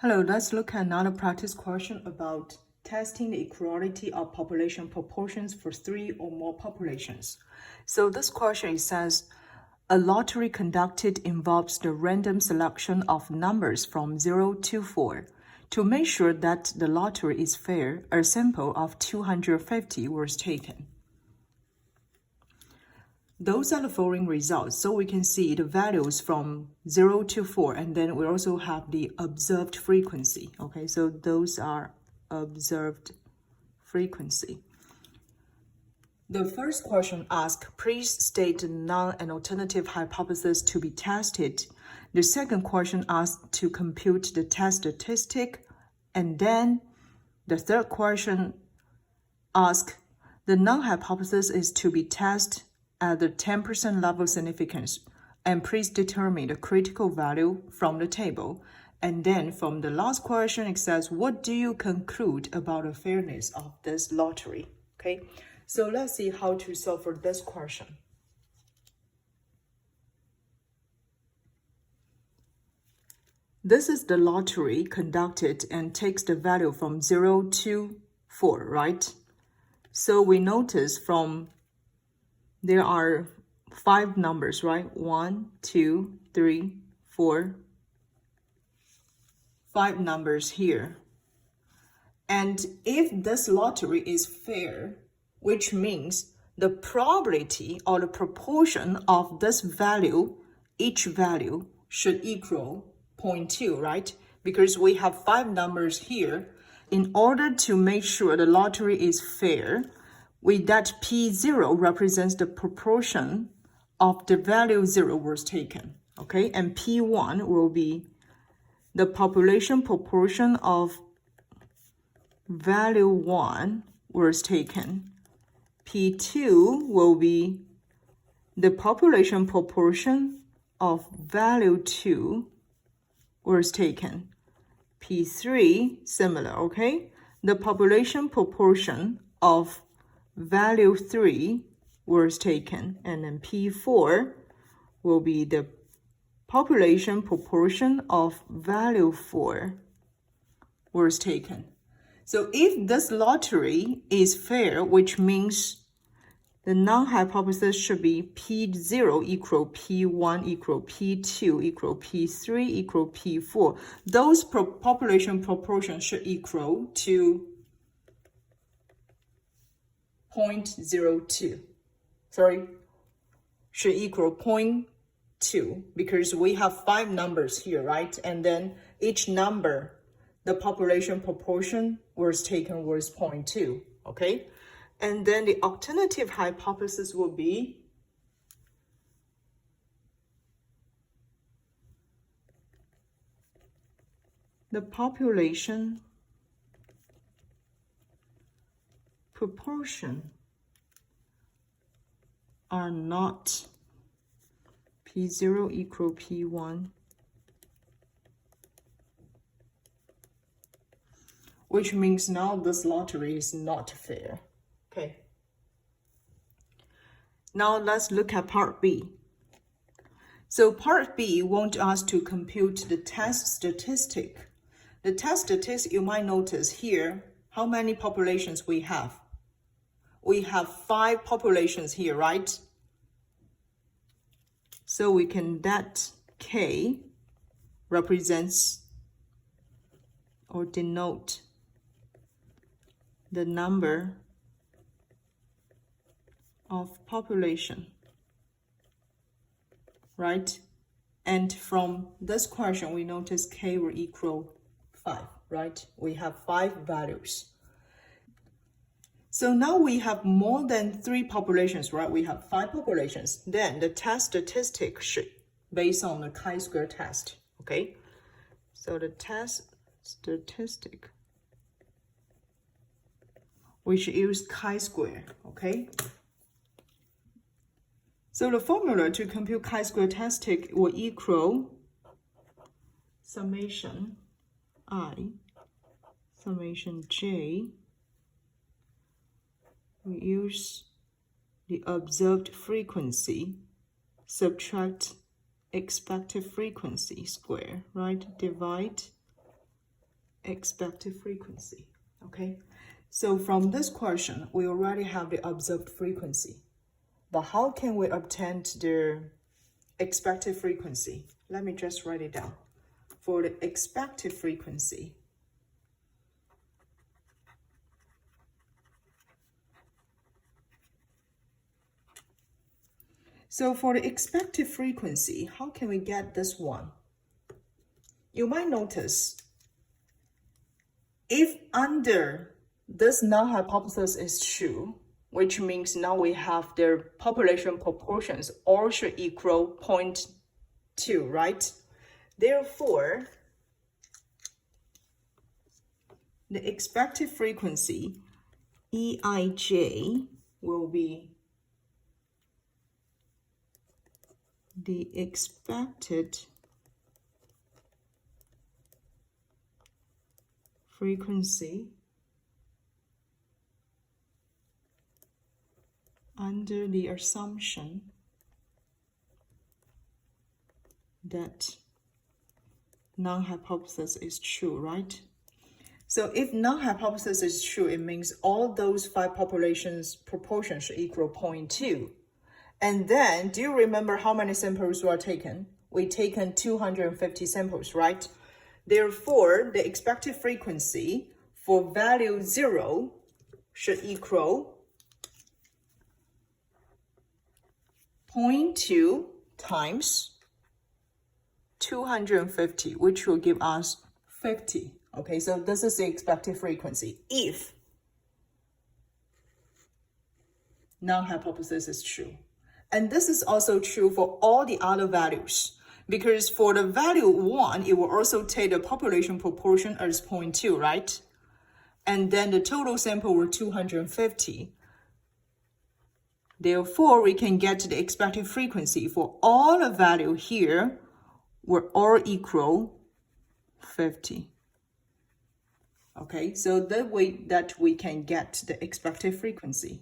Hello, let's look at another practice question about testing the equality of population proportions for 3 or more populations. So this question, it says, a lottery conducted involves the random selection of numbers from 0 to 4. To make sure that the lottery is fair, a sample of 250 was taken. Those are the following results. So we can see the values from 0 to 4, and then we also have the observed frequency. Okay, so those are observed frequency. The first question asks, please state the null and alternative hypothesis to be tested. The second question asks to compute the test statistic. And then the third question asks, the null hypothesis is to be tested at the 10% level significance, and please determine the critical value from the table. And then from the last question, it says, what do you conclude about the fairness of this lottery? Okay, so let's see how to solve for this question. This is the lottery conducted and takes the value from 0 to 4, right? So we notice from there are 5 numbers, right? 1, 2, 3, 4, 5 numbers here. And if this lottery is fair, which means the probability or the proportion of this value, each value should equal 0.2, right? Because we have 5 numbers here. In order to make sure the lottery is fair, that P0 represents the proportion of the value 0 was taken, okay? And P1 will be the population proportion of value 1 was taken. P2 will be the population proportion of value 2 was taken. P3, similar, okay? The population proportion of value 3 was taken, and then P4 will be the population proportion of value 4 was taken. So if this lottery is fair, which means the null hypothesis should be P0 equal P1 equal P2 equal P3 equal P4. Those population proportions should equal to 0.02. Should equal 0.2 because we have 5 numbers here, right? And then each number, the population proportion was taken was 0.2, okay? And then the alternative hypothesis will be the population proportion are not P0 equal P1, which means now this lottery is not fair. Okay. Now let's look at part B. So part B wants us to compute the test statistic. The test statistic, you might notice here, how many populations we have. We have 5 populations here, right? So we can, that K represents or denote the number of population, right? And from this question, we notice K will equal 5, right? We have 5 values. So now we have more than 3 populations, right? We have 5 populations. Then the test statistic should based on the chi-square test, okay? So the test statistic, we should use chi-square, okay? So the formula to compute chi-square statistic will equal summation I, summation J. We use the observed frequency, subtract expected frequency square, right? Divide expected frequency. Okay, so from this question, we already have the observed frequency. But how can we obtain the expected frequency? Let me just write it down. For the expected frequency, so for the expected frequency, how can we get this one? You might notice if under this null hypothesis is true, which means now we have their population proportions all should equal 0.2, right? Therefore, the expected frequency EIJ will be the expected frequency under the assumption that null hypothesis is true, right? So if null hypothesis is true, it means all those 5 populations proportions should equal 0.2. And then, do you remember how many samples were taken? We taken 250 samples, right? Therefore, the expected frequency for value 0 should equal 0.2 times 250, which will give us 50. Okay, so this is the expected frequency if null hypothesis is true. And this is also true for all the other values, because for the value 1, it will also take the population proportion as 0.2, right? And then the total sample were 250. Therefore, we can get the expected frequency for all the value here were all equal 50. Okay, so the way that we can get the expected frequency.